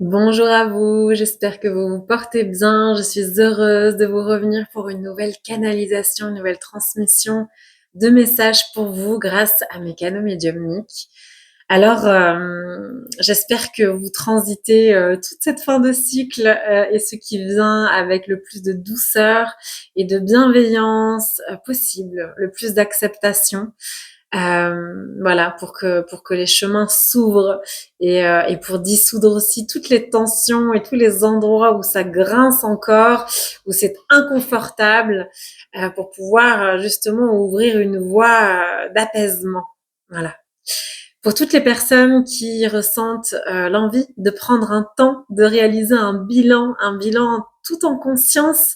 Bonjour à vous, j'espère que vous vous portez bien. Je suis heureuse de vous revenir pour une nouvelle canalisation, une nouvelle transmission de messages pour vous grâce à mes canaux médiumniques. Alors, j'espère que vous transitez toute cette fin de cycle et ce qui vient avec le plus de douceur et de bienveillance possible, le plus d'acceptation. Voilà, pour que les chemins s'ouvrent et pour dissoudre aussi toutes les tensions et tous les endroits où ça grince encore, où c'est inconfortable, pour pouvoir justement ouvrir une voie d'apaisement. Voilà. Pour toutes les personnes qui ressentent l'envie de prendre un temps, de réaliser un bilan tout en conscience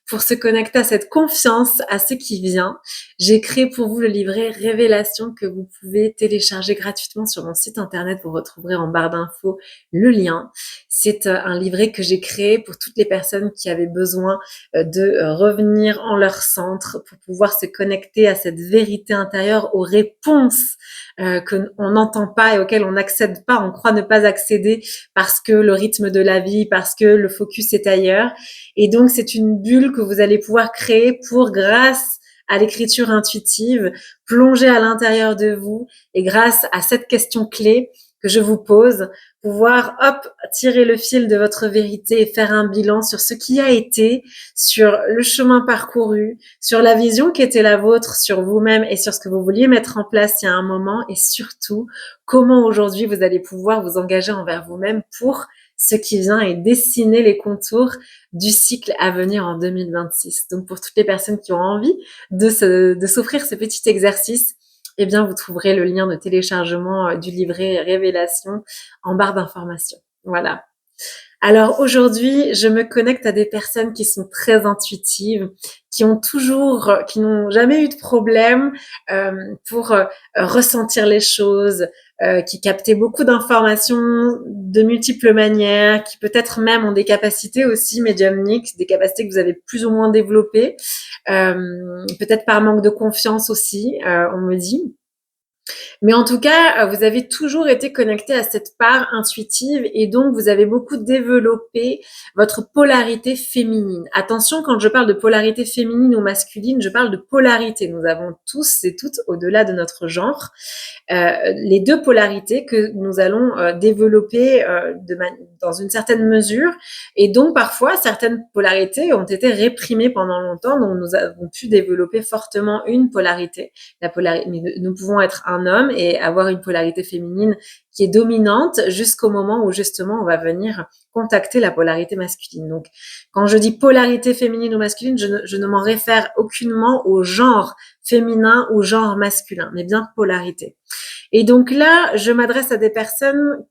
pour se connecter à cette confiance, à ce qui vient, j'ai créé pour vous le livret Révélation que vous pouvez télécharger gratuitement sur mon site internet. Vous retrouverez en barre d'infos le lien. C'est un livret que j'ai créé pour toutes les personnes qui avaient besoin de revenir en leur centre pour pouvoir se connecter à cette vérité intérieure, aux réponses qu'on n'entend pas et auxquelles on n'accède pas, on croit ne pas accéder parce que le rythme de la vie, parce que le focus est ailleurs. Et donc, c'est une bulle que vous allez pouvoir créer pour, grâce à l'écriture intuitive, plonger à l'intérieur de vous et grâce à cette question clé que je vous pose, pouvoir, hop, tirer le fil de votre vérité et faire un bilan sur ce qui a été, sur le chemin parcouru, sur la vision qui était la vôtre, sur vous-même et sur ce que vous vouliez mettre en place il y a un moment et surtout, comment aujourd'hui vous allez pouvoir vous engager envers vous-même pour ce qui vient et dessiner les contours du cycle à venir en 2026. Donc, pour toutes les personnes qui ont envie de s'offrir ce petit exercice, eh bien, vous trouverez le lien de téléchargement du livret Révélation en barre d'information. Voilà. Alors aujourd'hui, je me connecte à des personnes qui sont très intuitives, qui n'ont jamais eu de problème pour ressentir les choses, qui captaient beaucoup d'informations de multiples manières, qui peut-être même ont des capacités aussi médiumniques, des capacités que vous avez plus ou moins développées, peut-être par manque de confiance aussi, on me dit. Mais en tout cas, vous avez toujours été connecté à cette part intuitive et donc vous avez beaucoup développé votre polarité féminine. Attention, quand je parle de polarité féminine ou masculine, je parle de polarité. Nous avons tous et toutes, au-delà de notre genre, les deux polarités que nous allons développer dans une certaine mesure. Et donc, parfois, certaines polarités ont été réprimées pendant longtemps, donc nous avons pu développer fortement une polarité. Nous pouvons être un homme et avoir une polarité féminine qui est dominante jusqu'au moment où justement on va venir contacter la polarité masculine. Donc, quand je dis polarité féminine ou masculine, je ne m'en réfère aucunement au genre féminin ou genre masculin, mais bien polarité. Et donc là, je m'adresse à des personnes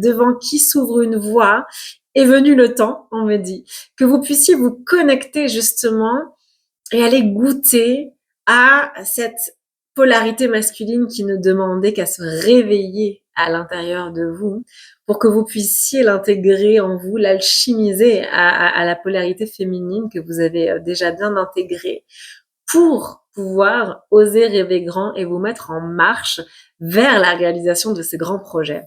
devant qui s'ouvre une voie. Est venu le temps, on me dit, que vous puissiez vous connecter justement et aller goûter à cette polarité masculine qui ne demandait qu'à se réveiller à l'intérieur de vous pour que vous puissiez l'intégrer en vous, l'alchimiser à la polarité féminine que vous avez déjà bien intégrée pour pouvoir oser rêver grand et vous mettre en marche vers la réalisation de ces grands projets.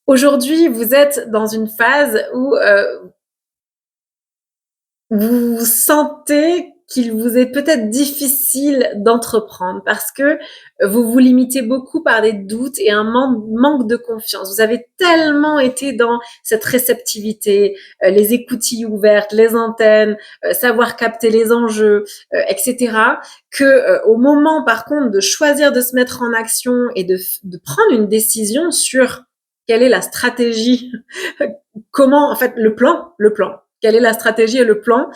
Aujourd'hui, vous êtes dans une phase où vous sentez qu'il vous est peut-être difficile d'entreprendre parce que vous vous limitez beaucoup par des doutes et un manque de confiance. Vous avez tellement été dans cette réceptivité, les écoutilles ouvertes, les antennes, savoir capter les enjeux, etc., que au moment, par contre, de choisir de se mettre en action et de prendre une décision sur quelle est la stratégie, comment, en fait, le plan, quelle est la stratégie et le plan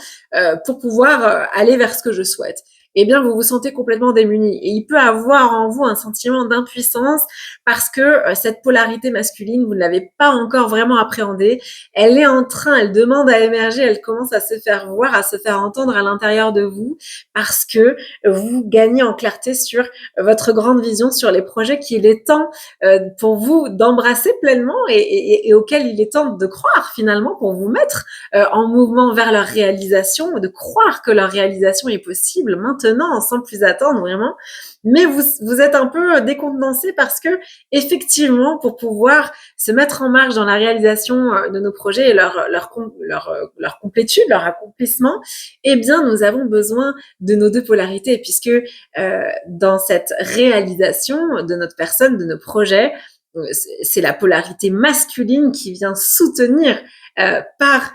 pour pouvoir aller vers ce que je souhaite. Eh bien, vous vous sentez complètement démuni. Et il peut avoir en vous un sentiment d'impuissance parce que cette polarité masculine, vous ne l'avez pas encore vraiment appréhendée. Elle est en train, elle demande à émerger, elle commence à se faire voir, à se faire entendre à l'intérieur de vous parce que vous gagnez en clarté sur votre grande vision, sur les projets qu'il est temps pour vous d'embrasser pleinement et auxquels il est temps de croire finalement pour vous mettre en mouvement vers leur réalisation, de croire que leur réalisation est possible maintenant maintenant, sans plus attendre vraiment. Mais vous êtes un peu décontenancé parce que effectivement, pour pouvoir se mettre en marche dans la réalisation de nos projets et leur complétude, leur accomplissement, eh bien, nous avons besoin de nos deux polarités, puisque dans cette réalisation de notre personne, de nos projets, c'est la polarité masculine qui vient soutenir par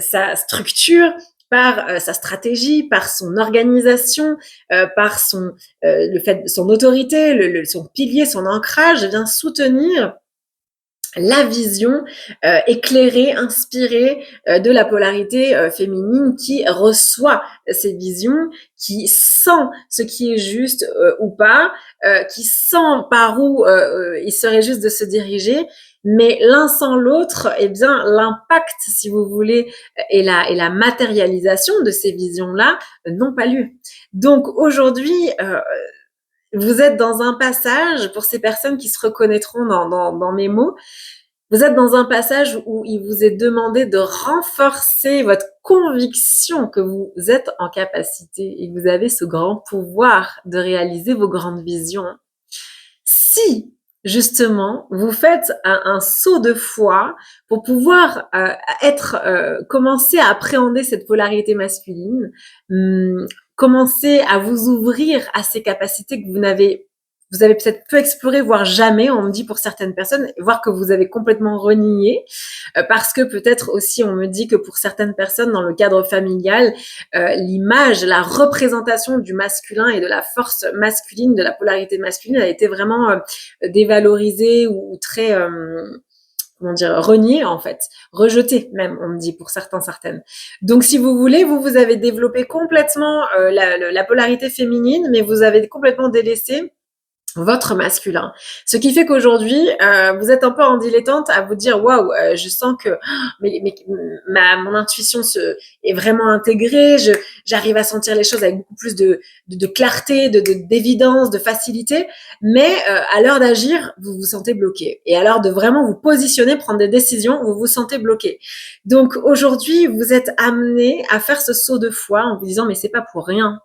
sa structure, par sa stratégie, par son organisation, par son autorité, son pilier, son ancrage, vient soutenir la vision éclairée, inspirée de la polarité féminine qui reçoit ces visions, qui sent ce qui est juste ou pas, qui sent par où il serait juste de se diriger. Mais l'un sans l'autre, eh bien, l'impact, si vous voulez, et la matérialisation de ces visions-là n'ont pas lieu. Donc aujourd'hui, vous êtes dans un passage, pour ces personnes qui se reconnaîtront dans mes mots, vous êtes dans un passage où il vous est demandé de renforcer votre conviction que vous êtes en capacité et que vous avez ce grand pouvoir de réaliser vos grandes visions. Si, justement, vous faites un saut de foi pour pouvoir commencer à appréhender cette polarité masculine, commencer à vous ouvrir à ces capacités que vous avez peut-être peu explorées, voire jamais, on me dit pour certaines personnes, voire que vous avez complètement renié, parce que peut-être aussi on me dit que pour certaines personnes dans le cadre familial, l'image, la représentation du masculin et de la force masculine, de la polarité masculine a été vraiment dévalorisée ou très renié en fait, rejeté même, on me dit pour certaines. Donc si vous voulez, vous avez développé complètement la polarité féminine, mais vous avez complètement délaissé votre masculin. Ce qui fait qu'aujourd'hui, vous êtes un peu en dilettante à vous dire waouh, je sens que mon intuition est vraiment intégrée, j'arrive à sentir les choses avec beaucoup plus de clarté, d'évidence, de facilité, mais à l'heure d'agir, vous vous sentez bloqué. Et à l'heure de vraiment vous positionner, prendre des décisions, vous vous sentez bloqué. Donc aujourd'hui, vous êtes amené à faire ce saut de foi en vous disant mais c'est pas pour rien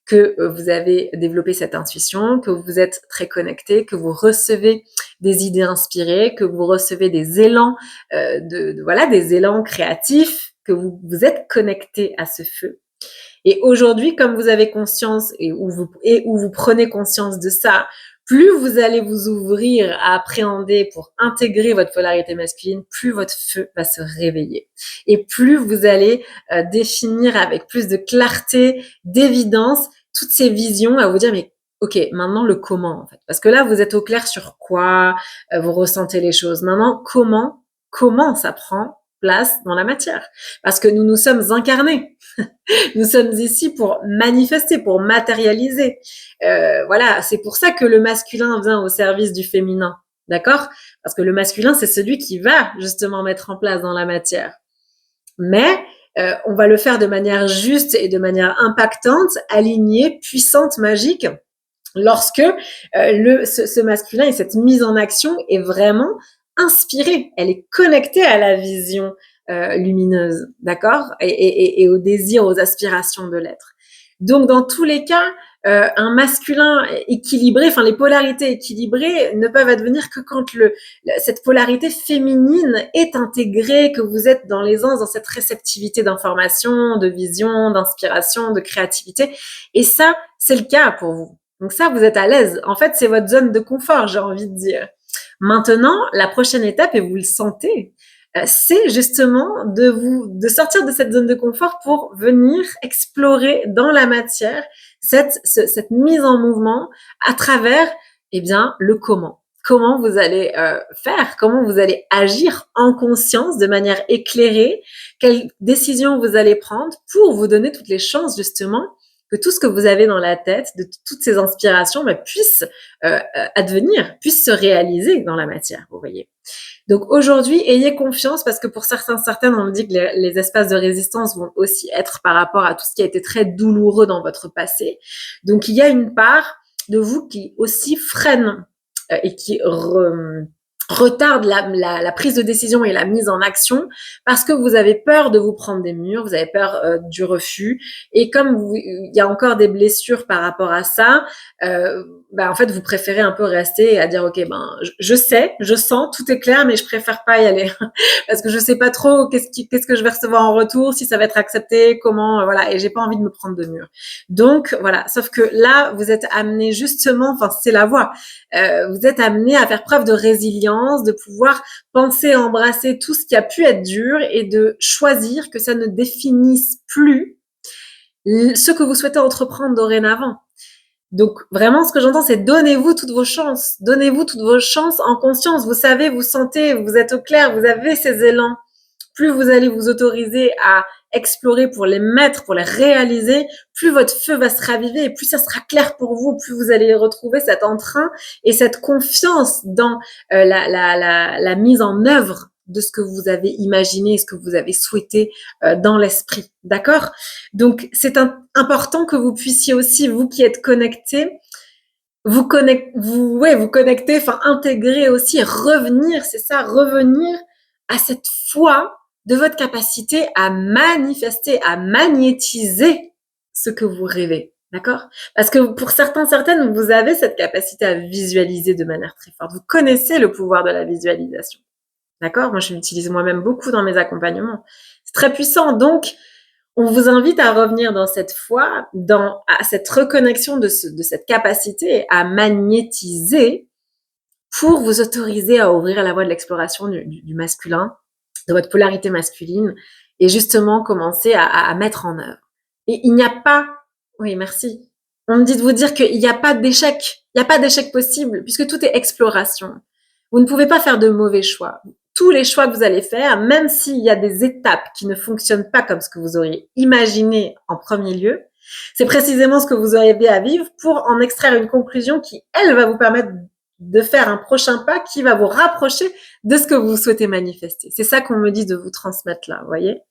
que vous avez développé cette intuition, que vous êtes très connecté, que vous recevez des idées inspirées, que vous recevez des élans, des élans créatifs, que vous êtes connecté à ce feu. Et aujourd'hui, comme vous avez conscience où vous prenez conscience de ça, plus vous allez vous ouvrir à appréhender pour intégrer votre polarité masculine, plus votre feu va se réveiller. Et plus vous allez définir avec plus de clarté, d'évidence, toutes ces visions à vous dire, mais ok, maintenant le comment en fait. Parce que là, vous êtes au clair sur quoi vous ressentez les choses. Maintenant, comment ça prend place dans la matière. Parce que nous sommes incarnés. Nous sommes ici pour manifester, pour matérialiser. C'est pour ça que le masculin vient au service du féminin. D'accord ? Parce que le masculin, c'est celui qui va justement mettre en place dans la matière. Mais on va le faire de manière juste et de manière impactante, alignée, puissante, magique, lorsque ce masculin et cette mise en action est vraiment inspirée. Elle est connectée à la vision lumineuse, d'accord, et au désir, aux aspirations de l'être. Donc, dans tous les cas, un masculin équilibré, enfin les polarités équilibrées ne peuvent advenir que quand cette polarité féminine est intégrée, que vous êtes dans l'aisance, dans cette réceptivité d'information, de vision, d'inspiration, de créativité. Et ça, c'est le cas pour vous. Donc ça, vous êtes à l'aise. En fait, c'est votre zone de confort, j'ai envie de dire. Maintenant, la prochaine étape, et vous le sentez, c'est justement de sortir de cette zone de confort pour venir explorer dans la matière cette mise en mouvement à travers, le comment. Comment vous allez faire, comment vous allez agir en conscience, de manière éclairée, quelles décisions vous allez prendre pour vous donner toutes les chances, justement, que tout ce que vous avez dans la tête, de toutes ces inspirations, puisse advenir, puisse se réaliser dans la matière, vous voyez. Donc aujourd'hui, ayez confiance parce que pour certaines, on me dit que les espaces de résistance vont aussi être par rapport à tout ce qui a été très douloureux dans votre passé. Donc il y a une part de vous qui aussi freine et qui retarde la prise de décision et la mise en action parce que vous avez peur de vous prendre des murs, vous avez peur du refus. Et comme il y a encore des blessures par rapport à ça, en fait, vous préférez un peu rester et à dire, ok, je sais, je sens, tout est clair, mais je préfère pas y aller parce que je sais pas trop qu'est-ce que je vais recevoir en retour, si ça va être accepté, comment, voilà, et j'ai pas envie de me prendre de murs. Donc, voilà. Sauf que là, vous êtes amené justement, enfin, c'est la voie. Vous êtes amené à faire preuve de résilience, de pouvoir penser, embrasser tout ce qui a pu être dur et de choisir que ça ne définisse plus ce que vous souhaitez entreprendre dorénavant. Donc vraiment, ce que j'entends, c'est donnez-vous toutes vos chances. Donnez-vous toutes vos chances en conscience. Vous savez, vous sentez, vous êtes au clair, vous avez ces élans. Plus vous allez vous autoriser à explorer pour les mettre, pour les réaliser, plus votre feu va se raviver et plus ça sera clair pour vous, plus vous allez retrouver cet entrain et cette confiance dans la mise en œuvre de ce que vous avez imaginé, ce que vous avez souhaité dans l'esprit. D'accord? Donc, c'est important que vous puissiez aussi, vous qui êtes connectés, vous connecter, enfin, intégrer aussi, revenir, c'est ça, revenir à cette foi de votre capacité à manifester, à magnétiser ce que vous rêvez. D'accord? Parce que pour certaines, vous avez cette capacité à visualiser de manière très forte. Vous connaissez le pouvoir de la visualisation. D'accord? Moi, je l'utilise moi-même beaucoup dans mes accompagnements. C'est très puissant. Donc, on vous invite à revenir dans cette foi, à cette reconnexion de cette capacité à magnétiser pour vous autoriser à ouvrir la voie de l'exploration du masculin, de votre polarité masculine, et justement commencer à mettre en œuvre. Et il n'y a pas... Oui, merci. On me dit de vous dire qu'il n'y a pas d'échec. Il n'y a pas d'échec possible, puisque tout est exploration. Vous ne pouvez pas faire de mauvais choix. Tous les choix que vous allez faire, même s'il y a des étapes qui ne fonctionnent pas comme ce que vous auriez imaginé en premier lieu, c'est précisément ce que vous auriez à vivre pour en extraire une conclusion qui, elle, va vous permettre de faire un prochain pas qui va vous rapprocher de ce que vous souhaitez manifester. C'est ça qu'on me dit de vous transmettre là, vous voyez?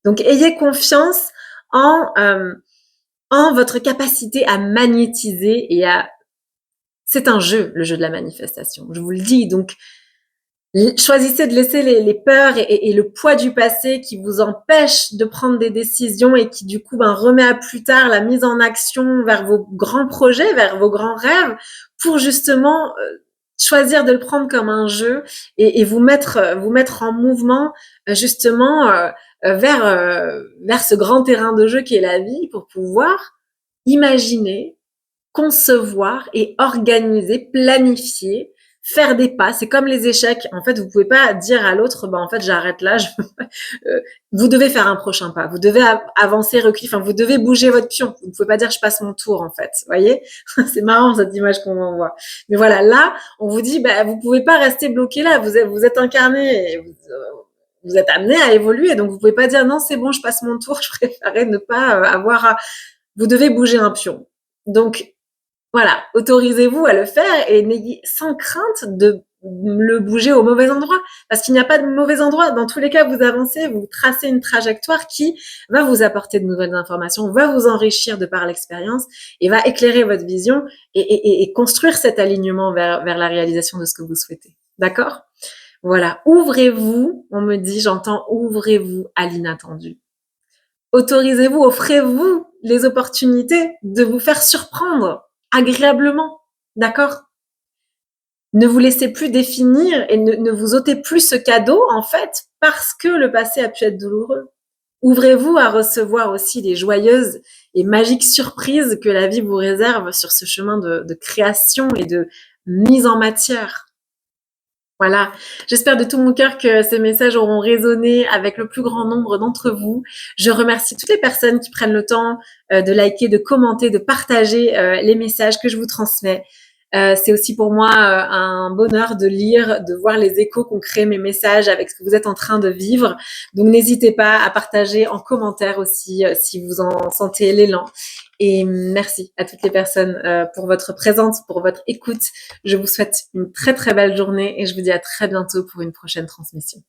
Donc, ayez confiance en votre capacité à magnétiser et à... C'est un jeu, le jeu de la manifestation, je vous le dis. Donc, choisissez de laisser les peurs et le poids du passé qui vous empêche de prendre des décisions et qui, du coup, remet à plus tard la mise en action vers vos grands projets, vers vos grands rêves, pour justement choisir de le prendre comme un jeu et vous mettre en mouvement justement vers ce grand terrain de jeu qui est la vie, pour pouvoir imaginer, concevoir et organiser, planifier, faire des pas. C'est comme les échecs. En fait, vous pouvez pas dire à l'autre, en fait, j'arrête là. Vous devez faire un prochain pas. Vous devez avancer, reculer. Enfin, vous devez bouger votre pion. Vous ne pouvez pas dire, je passe mon tour, en fait. Vous voyez? C'est marrant, cette image qu'on m'envoie. Mais voilà, là, on vous dit, vous pouvez pas rester bloqué là. Vous êtes incarné. Et vous êtes amené à évoluer. Donc, vous pouvez pas dire, non, c'est bon, je passe mon tour. Je préférais ne pas avoir à... Vous devez bouger un pion. Donc, voilà, autorisez-vous à le faire et n'ayez sans crainte de le bouger au mauvais endroit, parce qu'il n'y a pas de mauvais endroit. Dans tous les cas, vous avancez, vous tracez une trajectoire qui va vous apporter de nouvelles informations, va vous enrichir de par l'expérience et va éclairer votre vision et construire cet alignement vers la réalisation de ce que vous souhaitez. D'accord? Voilà, ouvrez-vous, on me dit, j'entends, ouvrez-vous à l'inattendu. Autorisez-vous, offrez-vous les opportunités de vous faire surprendre agréablement, d'accord? Ne vous laissez plus définir et ne vous ôtez plus ce cadeau, en fait, parce que le passé a pu être douloureux. Ouvrez-vous à recevoir aussi les joyeuses et magiques surprises que la vie vous réserve sur ce chemin de création et de mise en matière. Voilà, j'espère de tout mon cœur que ces messages auront résonné avec le plus grand nombre d'entre vous. Je remercie toutes les personnes qui prennent le temps de liker, de commenter, de partager les messages que je vous transmets. C'est aussi pour moi un bonheur de lire, de voir les échos qu'ont créé mes messages avec ce que vous êtes en train de vivre. Donc n'hésitez pas à partager en commentaire aussi si vous en sentez l'élan. Et merci à toutes les personnes pour votre présence, pour votre écoute. Je vous souhaite une très très belle journée et je vous dis à très bientôt pour une prochaine transmission.